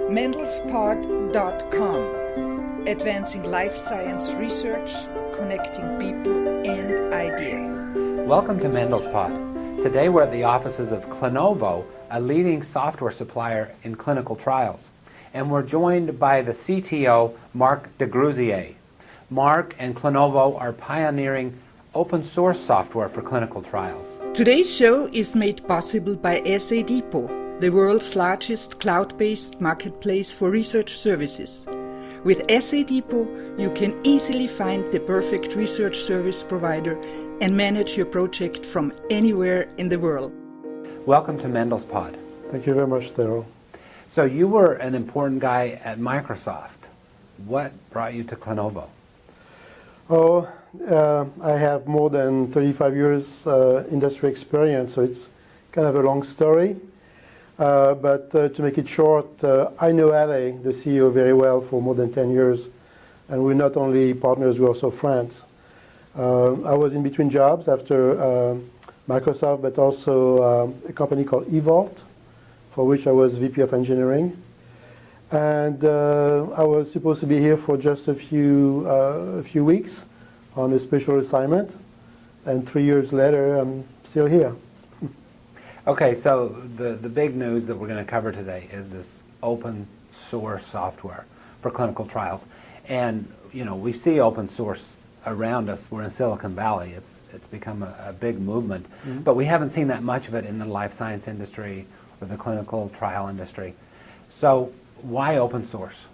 mendelspod.com, advancing life science research, connecting people and ideas. Welcome to Mendelspod. Today we're at the offices of Clinovo, a leading software supplier in clinical trials. And we're joined by the CTO, Marc Desgrousilliers. Marc and Clinovo are pioneering open source software for clinical trials. Today's show is made possible by SA Depot, the world's largest cloud-based marketplace for research services. With SA Depot, you can easily find the perfect research service provider and manage your project from anywhere in the world. Welcome to Mendelspod. Thank you very much, Daryl. So you were an important guy at Microsoft. What brought you to Clinovo? I have more than 35 years industry experience, so it's kind of a long story. But to make it short, I know Ale, the CEO, very well for more than 10 years. And we're not only partners, we're also friends. I was in between jobs after Microsoft, but also a company called eVault, for which I was VP of Engineering. And I was supposed to be here for just a few weeks on a special assignment. And 3 years later, I'm still here. Okay, so the big news that we're going to cover today is this open source software for clinical trials. And, you know, we see open source around us. We're in Silicon Valley. It's become a big movement. Mm-hmm. But we haven't seen that much of it in the life science industry or the clinical trial industry. So why open source?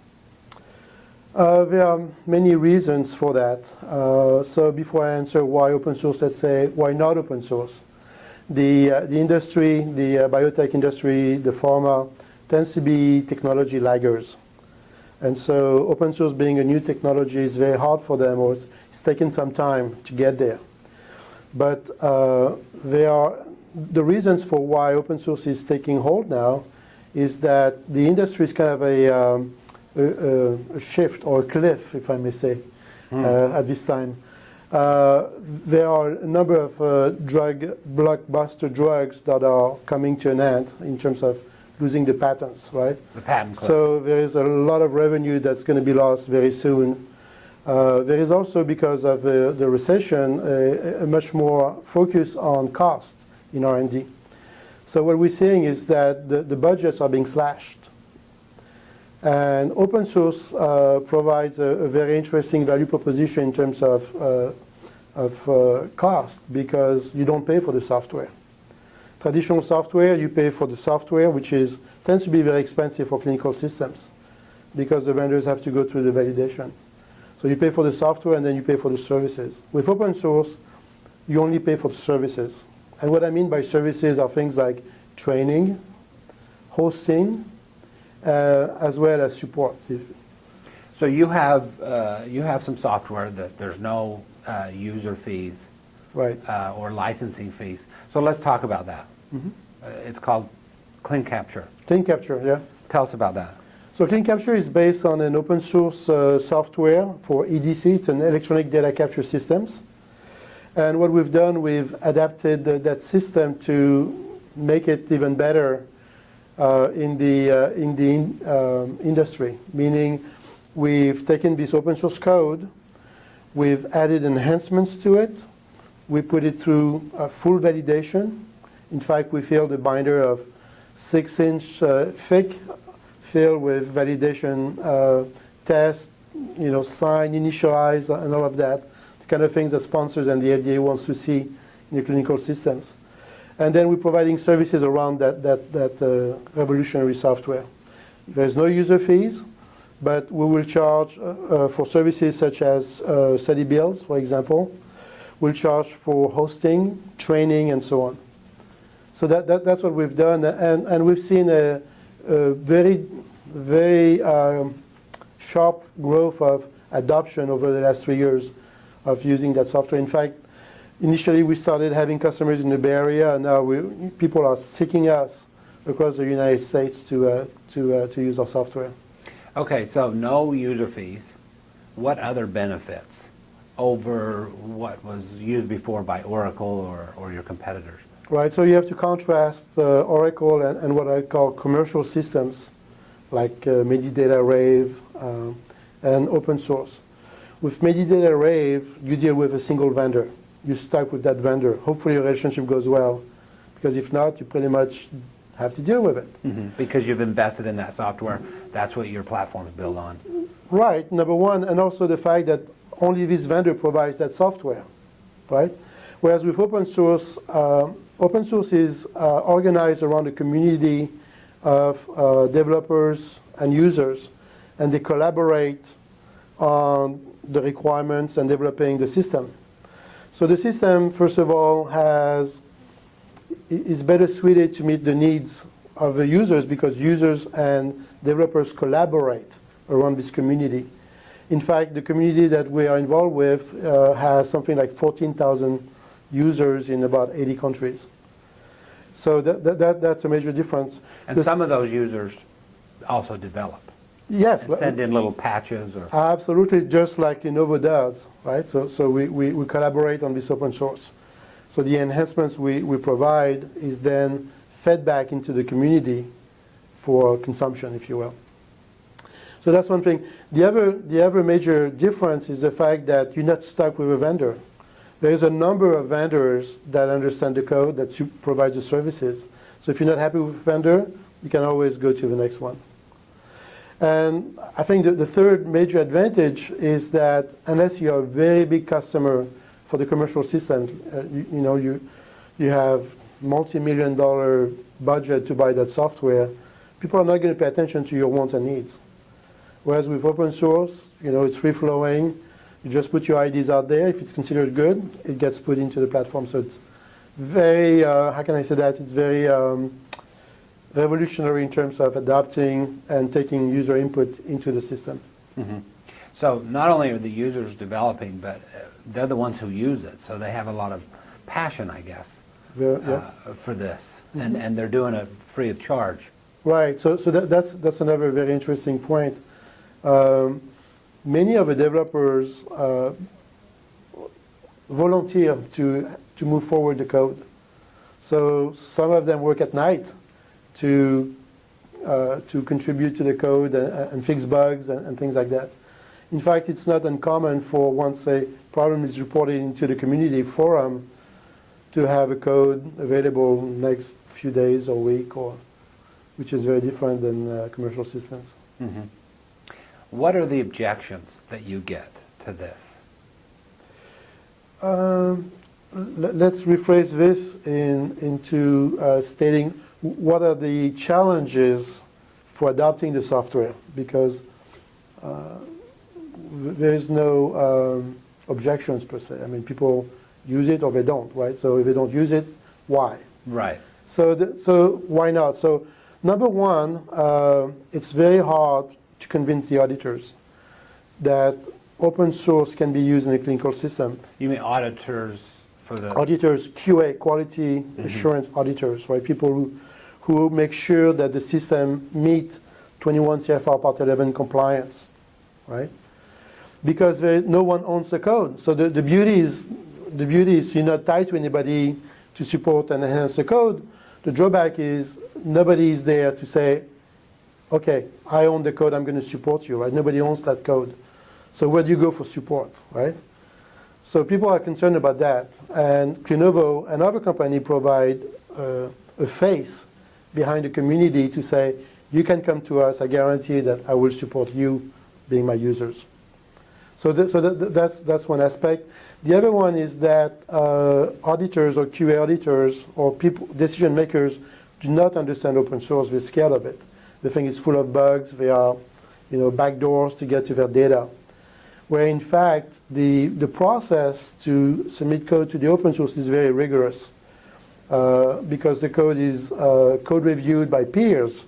There are many reasons for that. So before I answer why open source, let's say why not open source. The industry, the biotech industry, the pharma, tends to be technology laggers. And so open source being a new technology is very hard for them, or it's taken some time to get there. But the reasons for why open source is taking hold now is that the industry is kind of a shift or a cliff, if I may say, at this time. There are a number of blockbuster drugs that are coming to an end in terms of losing the patents, right? The patent cliff. So there is a lot of revenue that's going to be lost very soon. There is also, because of the recession, a much more focus on cost in R&D. So what we're seeing is that the budgets are being slashed. And open source provides a very interesting value proposition in terms of cost, because you don't pay for the software. Traditional software, you pay for the software, which tends to be very expensive for clinical systems, because the vendors have to go through the validation. So you pay for the software and then you pay for the services. With open source, you only pay for the services. And what I mean by services are things like training, hosting, as well as support. So you have some software that there's no user fees, right, or licensing fees. So let's talk about that. Mm-hmm. It's called ClinCapture. ClinCapture, yeah. Tell us about that. So ClinCapture is based on an open source software for EDC. It's an electronic data capture systems. And what we've done, we've adapted that system to make it even better in the industry. Meaning, we've taken this open source code, we've added enhancements to it, we put it through full validation. In fact, we filled a binder of 6-inch thick, filled with validation test, sign, initialize, and all of that. The kind of things that sponsors and the FDA wants to see in the clinical systems. And then we're providing services around that revolutionary software. There's no user fees, but we will charge for services such as study bills, for example. We'll charge for hosting, training, and so on. So that's what we've done, and we've seen a very, very sharp growth of adoption over the last 3 years of using that software. In fact, initially we started having customers in the Bay Area, and now people are seeking us across the United States to use our software. Okay, so no user fees. What other benefits over what was used before by Oracle or your competitors? Right, so you have to contrast Oracle and what I call commercial systems like Medidata Rave and open source. With Medidata Rave, you deal with a single vendor. You stuck with that vendor. Hopefully your relationship goes well, because if not, you pretty much have to deal with it. Because you've invested in that software, that's what your platform's built on. Right, number one, and also the fact that only this vendor provides that software, right? Whereas with open source is organized around a community of developers and users, and they collaborate on the requirements and developing the system. So the system, first of all, is better suited to meet the needs of the users, because users and developers collaborate around this community. In fact, the community that we are involved with has something like 14,000 users in about 80 countries. So that's a major difference. And some of those users also develop. Yes. And send in little patches or... Absolutely, just like Clinovo does, right? So we collaborate on this open source. So the enhancements we provide is then fed back into the community for consumption, if you will. So that's one thing. The other major difference is the fact that you're not stuck with a vendor. There's a number of vendors that understand the code, that provide the services. So if you're not happy with a vendor, you can always go to the next one. And I think the third major advantage is that unless you're a very big customer for the commercial system, you have multi-million-dollar budget to buy that software, people are not going to pay attention to your wants and needs. Whereas with open source, it's free-flowing. You just put your ideas out there. If it's considered good, it gets put into the platform. So it's very, how can I say that? It's very revolutionary in terms of adapting and taking user input into the system. So not only are the users developing, but they're the ones who use it. So they have a lot of passion, I guess, for this. And they're doing it free of charge. Right. So that's another very interesting point. Many of the developers volunteer to move forward the code. So some of them work at night to contribute to the code and fix bugs and things like that. In fact, it's not uncommon for once a problem is reported into the community forum to have a code available next few days or week, which is very different than commercial systems. What are the objections that you get to this? Let's rephrase this into stating what are the challenges for adopting the software, because there is no objections per se. I mean, people use it or they don't, right? So if they don't use it, why? Right. So why not? So number one, it's very hard to convince the auditors that open source can be used in a clinical system. You mean auditors for the... Auditors, QA, quality assurance auditors, right? People who make sure that the system meet 21 CFR Part 11 compliance, right? Because no one owns the code. So the beauty is you're not tied to anybody to support and enhance the code. The drawback is nobody is there to say, okay, I own the code, I'm going to support you, right? Nobody owns that code. So where do you go for support, right? So people are concerned about that. And Clinovo and other companies provide a face behind the community to say, you can come to us, I guarantee that I will support you being my users. So that's one aspect. The other one is that auditors or QA auditors or people, decision makers do not understand open source. They're scared of it. They think it's full of bugs. They are, backdoors to get to their data. Where in fact, the process to submit code to the open source is very rigorous because the code is code reviewed by peers.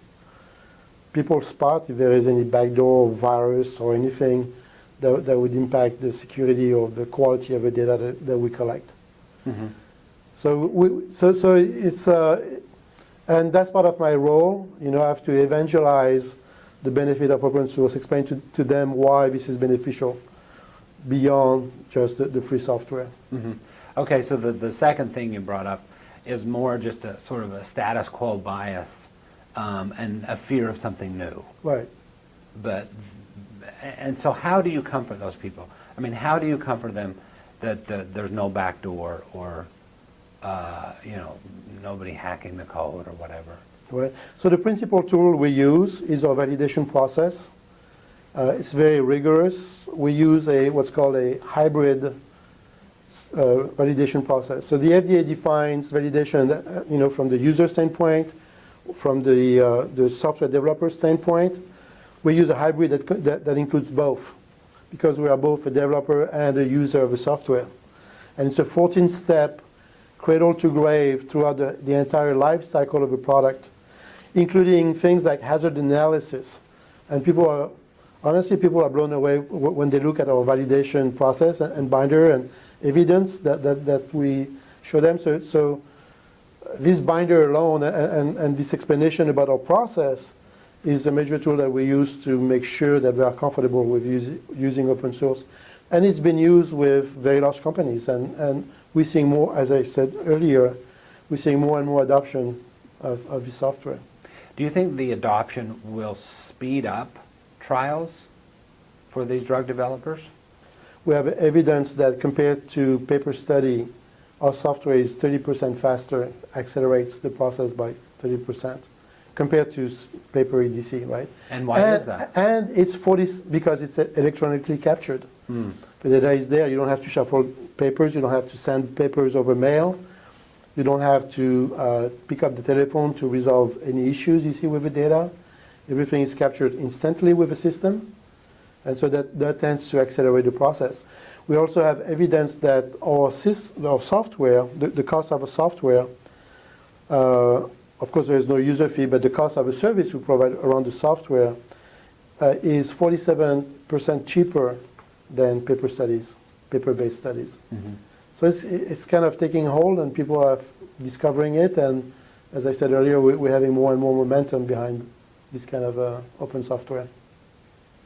People spot if there is any backdoor virus or anything that would impact the security or the quality of the data that we collect. So it's and that's part of my role. I have to evangelize the benefit of open source, explain to them why this is beneficial beyond just the free software. Okay, so the second thing you brought up is more just a sort of a status quo bias and a fear of something new. Right. But, and so how do you comfort those people? I mean, how do you comfort them that there's no backdoor or, nobody hacking the code or whatever? Right. So the principal tool we use is our validation process. It's very rigorous. We use what's called a hybrid validation process. So the FDA defines validation, from the user standpoint, from the software developer standpoint. We use a hybrid that includes both, because we are both a developer and a user of the software. And it's a 14-step cradle to grave throughout the entire life cycle of a product, including things like hazard analysis. And people are blown away when they look at our validation process and binder and evidence that we show them. So this binder alone and this explanation about our process is the major tool that we use to make sure that we are comfortable with using open source. And it's been used with very large companies. And we're seeing more, as I said earlier, we're seeing more and more adoption of this software. Do you think the adoption will speed up trials for these drug developers? We have evidence that compared to paper study, our software is 30% faster, accelerates the process by 30% compared to paper EDC, right? And why is that? And it's because it's electronically captured. The data is there. You don't have to shuffle papers. You don't have to send papers over mail. You don't have to pick up the telephone to resolve any issues you see with the data. Everything is captured instantly with the system. And so that tends to accelerate the process. We also have evidence that our software, the cost of a software, of course there is no user fee, but the cost of a service we provide around the software is 47% cheaper than paper-based studies. Mm-hmm. So it's kind of taking hold, and people are discovering it. And as I said earlier, we're having more and more momentum behind this kind of open software.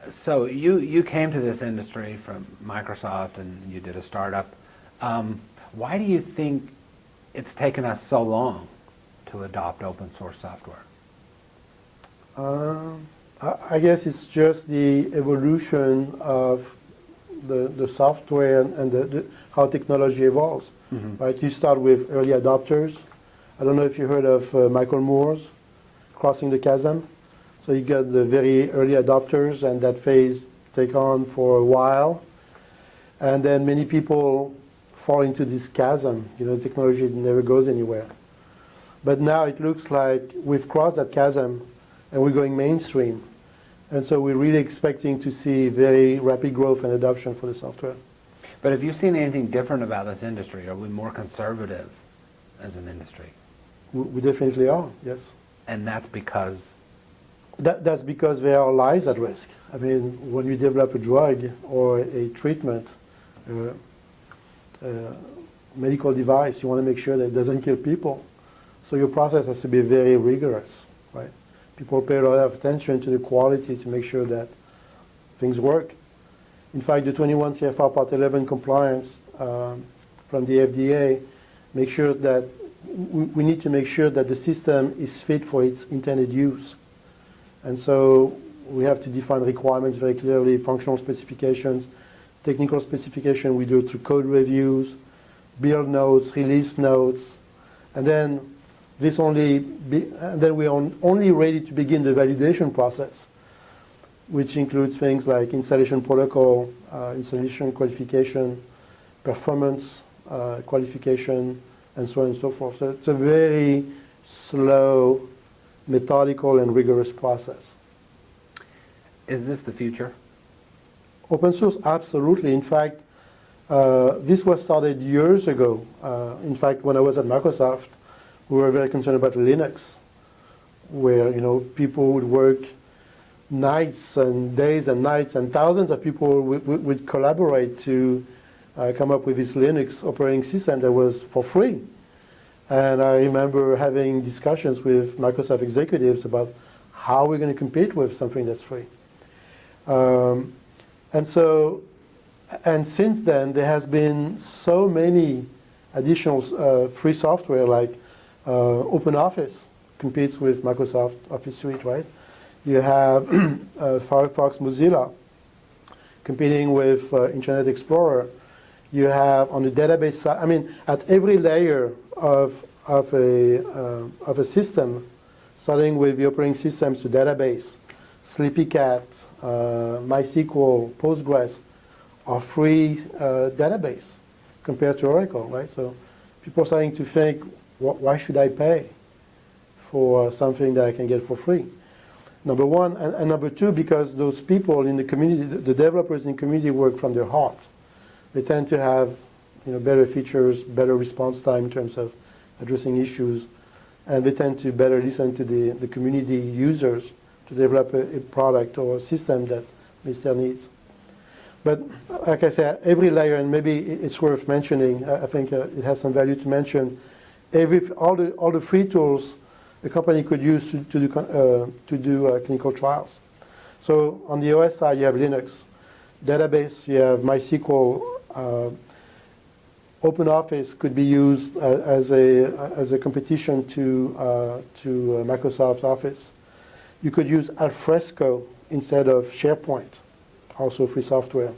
So you came to this industry from Microsoft, and you did a startup. Why do you think it's taken us so long to adopt open source software? I guess it's just the evolution of the software and how technology evolves. Mm-hmm. Right? You start with early adopters. I don't know if you heard of Michael Moore's Crossing the Chasm. So you get the very early adopters, and that phase take on for a while. And then many people fall into this chasm. Technology never goes anywhere. But now it looks like we've crossed that chasm and we're going mainstream. And so we're really expecting to see very rapid growth and adoption for the software. But have you seen anything different about this industry? Are we more conservative as an industry? We definitely are, yes. And that's because? That's because there are lives at risk. I mean, when you develop a drug or a treatment, medical device, you want to make sure that it doesn't kill people. So your process has to be very rigorous, right? People pay a lot of attention to the quality to make sure that things work. In fact, the 21 CFR Part 11 compliance from the FDA make sure that we need to make sure that the system is fit for its intended use. And so we have to define requirements very clearly, functional specifications, technical specification. We do it through code reviews, build notes, release notes, and then we're only ready to begin the validation process, which includes things like installation protocol, installation qualification, performance qualification, and so on and so forth. So it's a very slow, methodical, and rigorous process. Is this the future? Open source, absolutely. In fact, this was started years ago. In fact, when I was at Microsoft, we were very concerned about Linux, where people would work nights and days and nights, and thousands of people would collaborate to come up with this Linux operating system that was for free. And I remember having discussions with Microsoft executives about how we're going to compete with something that's free. And since then, there has been so many additional free software like OpenOffice competes with Microsoft Office Suite, right? You have Firefox, Mozilla competing with Internet Explorer. You have on the database side, I mean, at every layer of a system, starting with the operating systems to database, SleepyCat, MySQL, Postgres are free database compared to Oracle, right? So people are starting to think, why should I pay for something that I can get for free? Number one, and number two, because those people in the community, the developers in the community work from their heart. They tend to have better features, better response time in terms of addressing issues, and they tend to better listen to the community users to develop a product or a system that meets their needs. But like I said, every layer, and maybe it's worth mentioning, I think it has some value to mention, all the free tools a company could use to do clinical trials. So on the OS side, you have Linux. Database, you have MySQL. OpenOffice could be used as a competition to Microsoft Office. You could use Alfresco instead of SharePoint, also free software.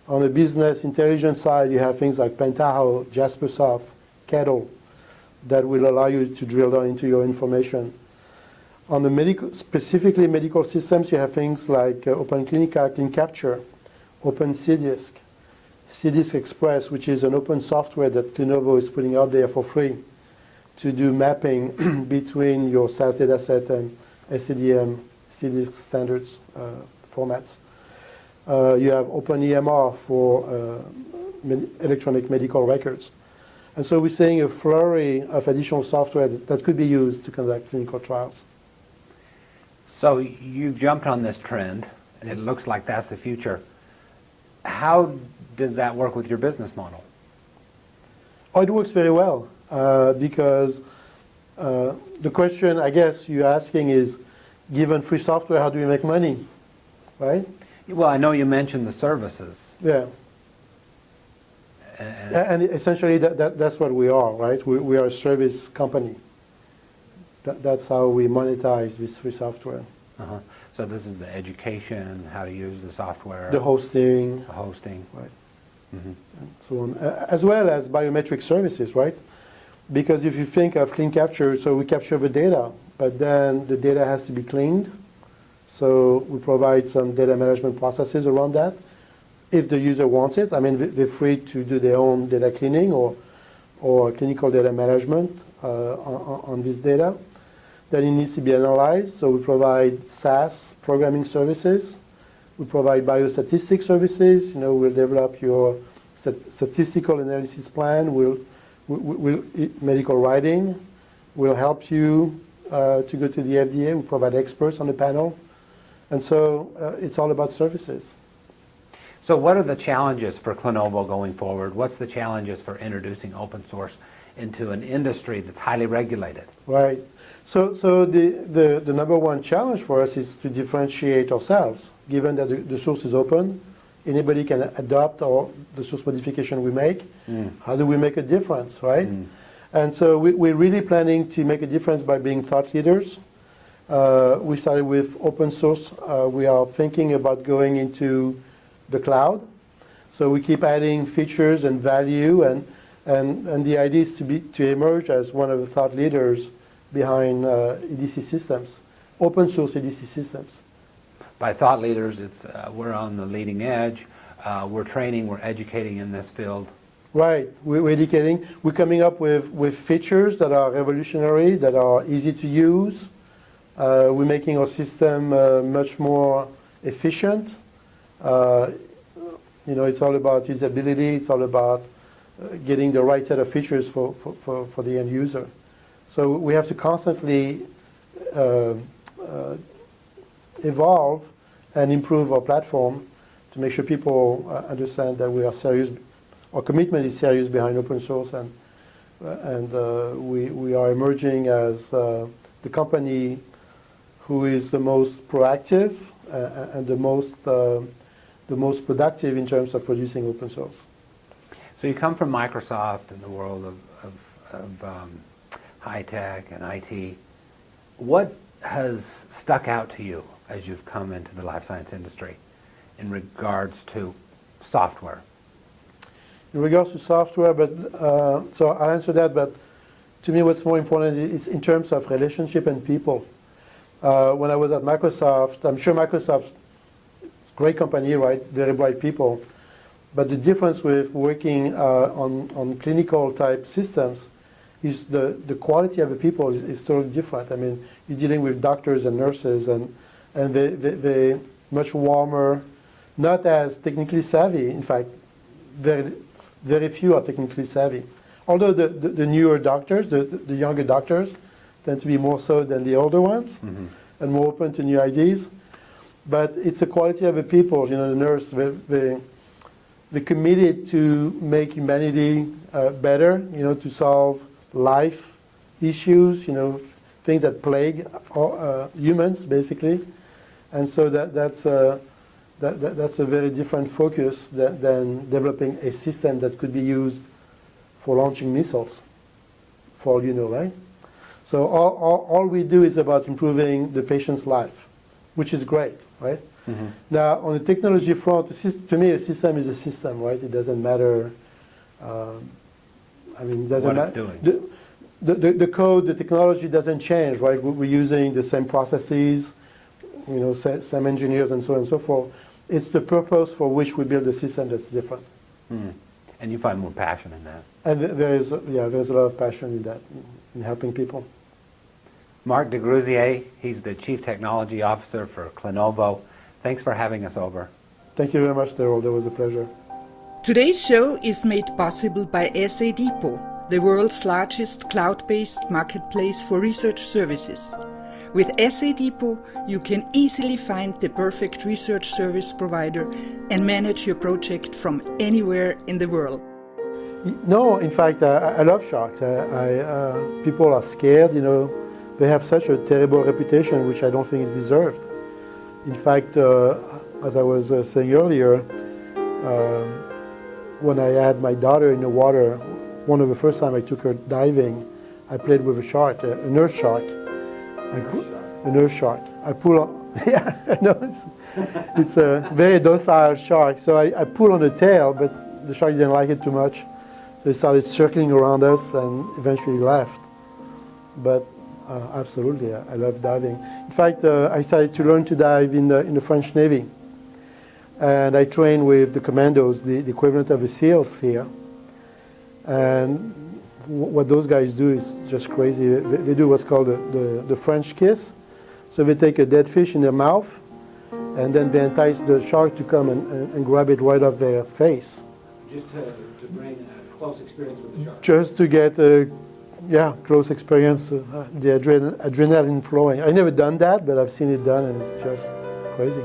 On the business intelligence side, you have things like Pentaho, Jaspersoft, Kettle, that will allow you to drill down into your information. On the specifically medical systems, you have things like OpenClinica, ClinCapture, OpenCDisk, CDisk Express, which is an open software that Clinovo is putting out there for free to do mapping between your SAS dataset and SCDM, CDisk standards formats. You have OpenEMR for electronic medical records. And so we're seeing a flurry of additional software that could be used to conduct clinical trials. So you jumped on this trend. Yes. It looks like that's the future. How does that work with your business model? Oh, it works very well because the question I guess you're asking is, given free software, how do we make money, right? Well, I know you mentioned the services. Yeah. And essentially that's what we are, right? We are a service company. That's how we monetize this free software. Uh-huh. So this is the education, how to use the software. The hosting. The hosting. Right. Mm-hmm. And so on. As well as biometric services, right? Because if you think of ClinCapture, so we capture the data, but then the data has to be cleaned. So we provide some data management processes around that. If the user wants it, I mean, they're free to do their own data cleaning or clinical data management on this data. Then it needs to be analyzed. So we provide SAS programming services. We provide biostatistics services. We'll develop your statistical analysis plan. We'll medical writing. We'll help you to go to the FDA. We provide experts on the panel. And so it's all about services. So what are the challenges for Clinovo going forward? What's the challenges for introducing open source into an industry that's highly regulated? Right. So the number one challenge for us is to differentiate ourselves. Given that the source is open, anybody can adopt the source modification we make. How do we make a difference, right? And so we're really planning to make a difference by being thought leaders. We started with open source. We are thinking about going into the cloud. So we keep adding features and value, and the idea is to emerge as one of the thought leaders behind EDC systems, open source EDC systems. By thought leaders, it's we're on the leading edge. We're training, we're educating in this field. Right, we're educating. We're coming up with features that are revolutionary, that are easy to use. We're making our system much more efficient. It's all about usability. It's all about getting the right set of features for the end user. So we have to constantly evolve and improve our platform to make sure people understand that we are serious. Our commitment is serious behind open source, and we are emerging as the company who is the most proactive and the most productive in terms of producing open source. So you come from Microsoft and the world of high tech and IT. what has stuck out to you as you've come into the life science industry in regards to software? In regards to software, but so I'll answer that, but to me what's more important is in terms of relationship and people. When I was at Microsoft, I'm sure Microsoft's a great company, right? Very bright people. But the difference with working on clinical type systems is the quality of the people is totally different. I mean, you're dealing with doctors and nurses, and they're much warmer, not as technically savvy. In fact, very few are technically savvy. Although the newer doctors, the younger doctors, tend to be more so than the older ones, and more open to new ideas. But it's the quality of the people. You know, the nurse, they're committed to make humanity better. You know, to solve life issues. You know, things that plague humans, basically. And so that's a very different focus than developing a system that could be used for launching missiles, for all you know, right? So all we do is about improving the patient's life, which is great, right? Now, on the technology front, to me, a system is a system, right? It doesn't matter. I mean, it doesn't matter. What it's doing. The code, the technology doesn't change, right? We're using the same processes, you know, same engineers, and so on and so forth. It's the purpose for which we build a system that's different. And you find more passion in that. And there's a lot of passion in that, in helping people. Marc Desgrousilliers, he's the Chief Technology Officer for Clinovo. Thanks for having us over. Thank you very much, Daryl. That was a pleasure. Today's show is made possible by SA Depot, the world's largest cloud-based marketplace for research services. With SA Depot, you can easily find the perfect research service provider and manage your project from anywhere in the world. No, in fact, I love sharks. People are scared, you know. They have such a terrible reputation, which I don't think is deserved. In fact, as I was saying earlier, when I had my daughter in the water, one of the first time I took her diving, I played with a shark, a nurse shark. A nurse shark. I pull on, yeah, no, it's a very docile shark. So I pulled on the tail, but the shark didn't like it too much. So it started circling around us and eventually left. But absolutely, I love diving. In fact, I started to learn to dive in the French Navy. And I trained with the commandos, the equivalent of the SEALs here. And what those guys do is just crazy. They do what's called the French kiss. So they take a dead fish in their mouth, and then they entice the shark to come and grab it right off their face. Just to bring a close experience with the shark. Just to get close experience, the adrenaline flowing. I've never done that, but I've seen it done, and it's just crazy.